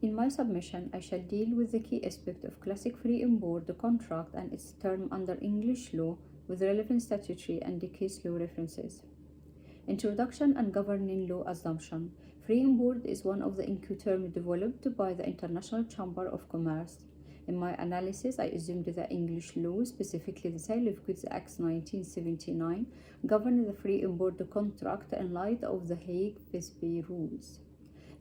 In my submission, I shall deal with the key aspect of classic free on board contract and its term under English law with relevant statutory and case law references. Introduction and governing law assumption. Free on board is one of the INCU terms developed by the International Chamber of Commerce. In my analysis, I assumed that English law, specifically the Sale of Goods Act 1979, governed the free on board contract in light of the Hague-Visby rules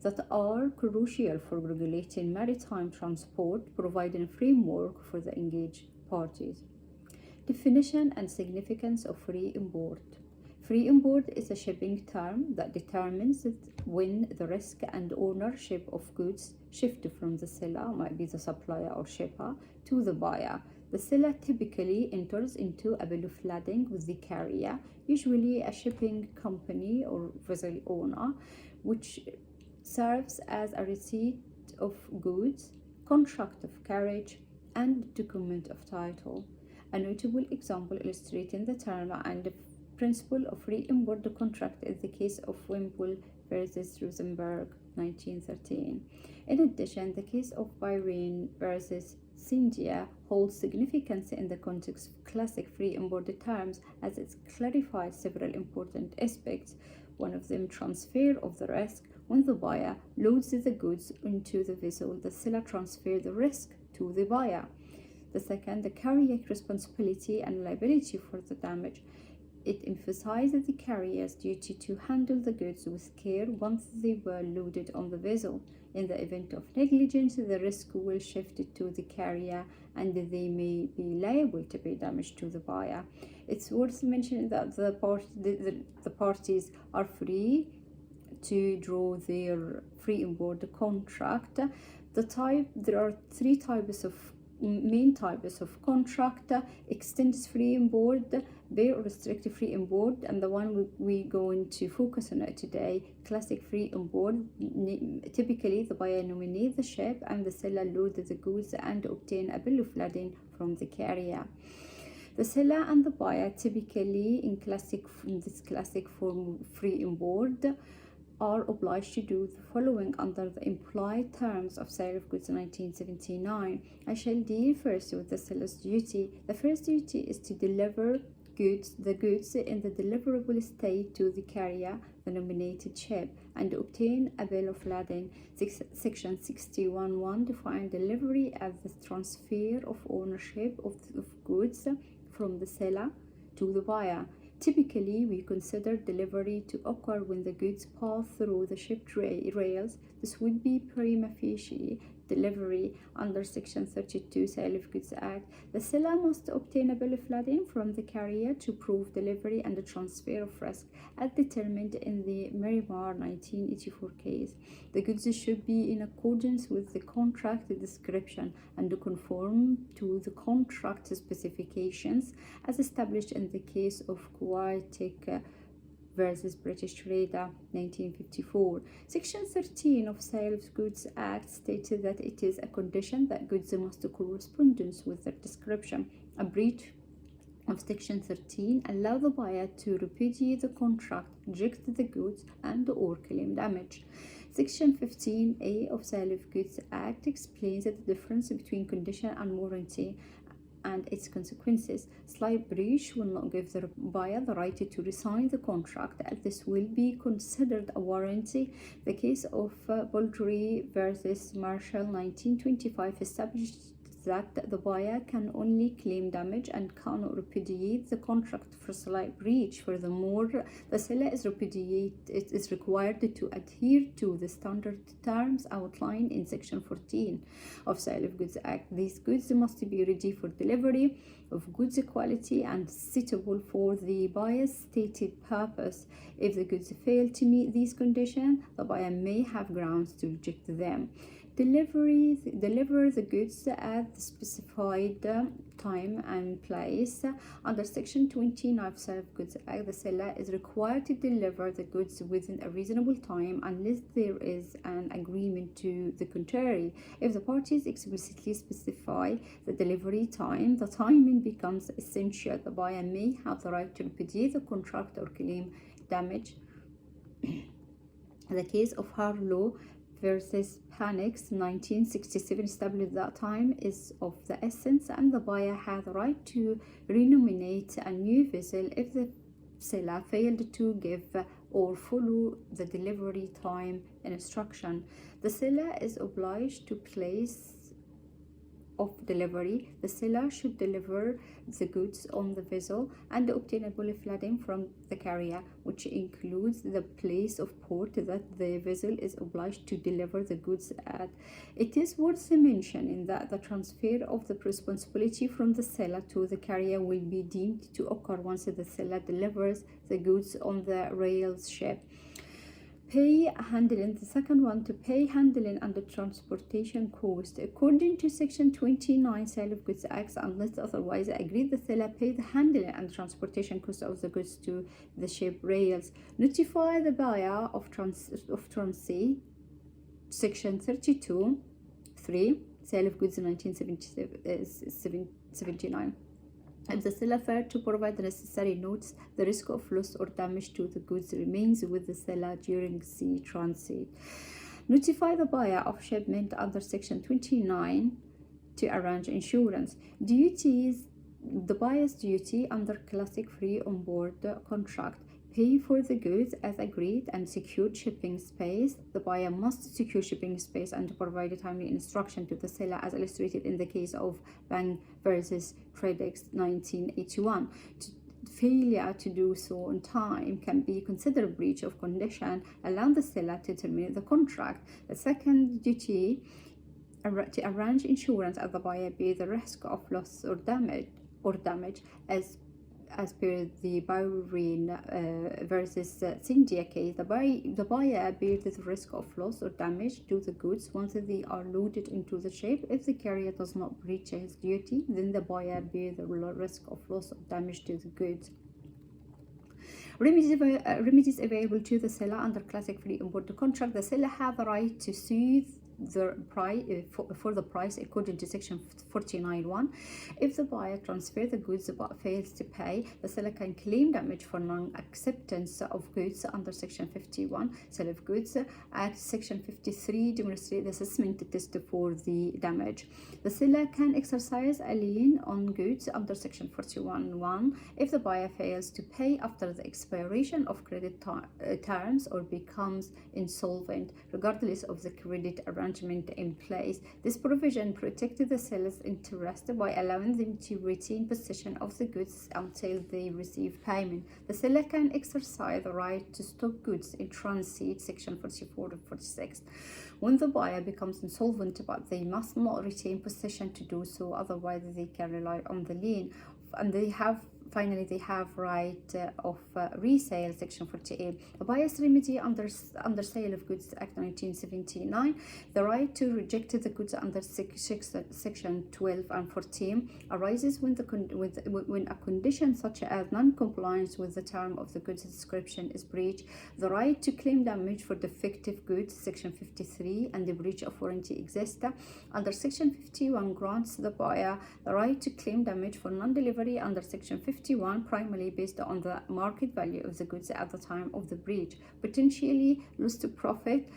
that are crucial for regulating maritime transport, providing a framework for the engaged parties. Definition and significance of free on board. Free on board is a shipping term that determines when the risk and ownership of goods shift from the seller, might be the supplier or shipper, to the buyer. The seller typically enters into a bill of lading with the carrier, usually a shipping company or vessel owner, which serves as a receipt of goods, contract of carriage, and document of title. A notable example illustrating the term and the principle of free on board contract is the case of Wimble versus Rosenberg, 1913. In addition, the case of Bahrain versus Sindia holds significance in the context of classic free on board terms, as it clarifies several important aspects. One of them, transfer of the risk. When the buyer loads the goods into the vessel, the seller transfers the risk to the buyer. The second, the carrier responsibility and liability for the damage. It emphasizes the carrier's duty to handle the goods with care once they were loaded on the vessel. In the event of negligence, the risk will shift to the carrier and they may be liable to pay damage to the buyer. It's worth mentioning that the parties are free to draw their free on board contract. There are three main types of contract: extended free on board, bare or restricted free on board, and the one we're going to focus on it today, classic free on board. Typically, the buyer nominates the ship and the seller loads the goods and obtain a bill of lading from the carrier. The seller and the buyer typically in this classic form free on board are obliged to do the following under the implied terms of Sale of Goods 1979. I shall deal first with the seller's duty. The first duty is to deliver the goods in the deliverable state to the carrier, the nominated ship, and obtain a bill of lading. Section 61.1 defines delivery as the transfer of ownership of goods from the seller to the buyer. Typically, we consider delivery to occur when the goods pass through the ship rails. This would be prima facie delivery under Section 32 Sale of Goods Act. The seller must obtain a bill of lading from the carrier to prove delivery and the transfer of risk, as determined in the Miramar 1984 case. The goods should be in accordance with the contract description and conform to the contract specifications as established in the case of Kuwaitek versus British Trader 1954. Section 13 of Sale of Goods Act stated that it is a condition that goods must correspond with their description. A breach of Section 13 allows the buyer to repudiate the contract, reject the goods, and or claim damage. Section 15A of Sale of Goods Act explains the difference between condition and warranty and its consequences. Slight breach will not give the buyer the right to resign the contract, as this will be considered a warranty. The case of Baldry versus Marshall 1925 established that the buyer can only claim damage and cannot repudiate the contract for slight breach. Furthermore, the seller is required to adhere to the standard terms outlined in Section 14 of Sale of Goods Act. These goods must be ready for delivery, of goods quality, and suitable for the buyer's stated purpose. If the goods fail to meet these conditions, the buyer may have grounds to reject them. Deliver the goods at the specified time and place. Under Section 29 of Sale of Goods Act, the seller is required to deliver the goods within a reasonable time unless there is an agreement to the contrary. If the parties explicitly specify the delivery time, the timing becomes essential. The buyer may have the right to repudiate the contract or claim damage. The case of Harlow versus Panex 1967 established that time is of the essence, and the buyer had the right to renominate a new vessel if the seller failed to give or follow the delivery time instruction. The seller is obliged to place of delivery. The seller should deliver the goods on the vessel and obtain a bill of lading from the carrier, which includes the place of port that the vessel is obliged to deliver the goods at. It is worth mentioning that the transfer of the responsibility from the seller to the carrier will be deemed to occur once the seller delivers the goods on the rails ship. Pay handling. The second one, to pay handling and the transportation cost. According to Section 29 Sale of Goods Act, unless otherwise agreed, the seller pay the handling and transportation cost of the goods to the ship rails. Notify the buyer of transit. Section 32(3) Sale of Goods in 1979. If the seller failed to provide the necessary notes, the risk of loss or damage to the goods remains with the seller during sea transit. Notify the buyer of shipment under Section 29 to arrange insurance. Duties. The buyer's duty under Classic Free on Board contract. Pay for the goods as agreed and secure shipping space. The buyer must secure shipping space and provide a timely instruction to the seller, as illustrated in the case of Bang versus FedEx 1981. Failure to do so on time can be considered a breach of condition, allowing the seller to terminate the contract. The second duty, to arrange insurance as the buyer bear the risk of loss or damage as per the Bahrain versus India case. The buyer bears the risk of loss or damage to the goods once they are loaded into the ship. If the carrier does not breach his duty, then the buyer bears the risk of loss or damage to the goods. Remedies available to the seller under Classic Free on Board contract. The seller has the right to sue the price for the price according to Section 49(1). If the buyer transfers the goods but fails to pay, the seller can claim damage for non-acceptance of goods under Section 51 Sale of Goods Act. Section 53 demonstrates the assessment test for the damage. The seller can exercise a lien on goods under Section 41(1) if the buyer fails to pay after the expiration of credit terms or becomes insolvent, regardless of the credit arrangement in place. This provision protected the seller's interest by allowing them to retain possession of the goods until they receive payment. The seller can exercise the right to stop goods in transit, Section 44 and 46, when the buyer becomes insolvent, but they must not retain possession to do so, otherwise they can rely on the lien. And they have right of resale, Section 48. The buyer's remedy under Sale of Goods Act 1979. The right to reject the goods under Section 12 and 14 arises when a condition such as non-compliance with the term of the goods description is breached. The right to claim damage for defective goods, Section 53, and the breach of warranty exists. Under Section 51 grants the buyer the right to claim damage for non-delivery under Section 51, primarily based on the market value of the goods at the time of the breach, potentially loss to profit,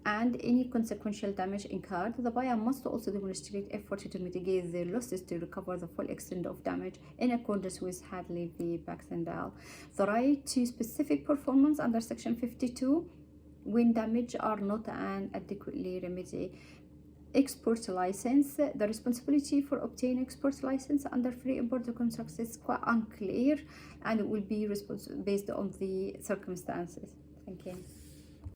and any consequential damage incurred. The buyer must also demonstrate effort to mitigate their losses to recover the full extent of damage in accordance with Hadley v. Baxendale. The right to specific performance under Section 52 when damage are not an adequately remedy. Export license. The responsibility for obtaining export license under free import contracts is quite unclear, and it will be based on the circumstances. Thank you.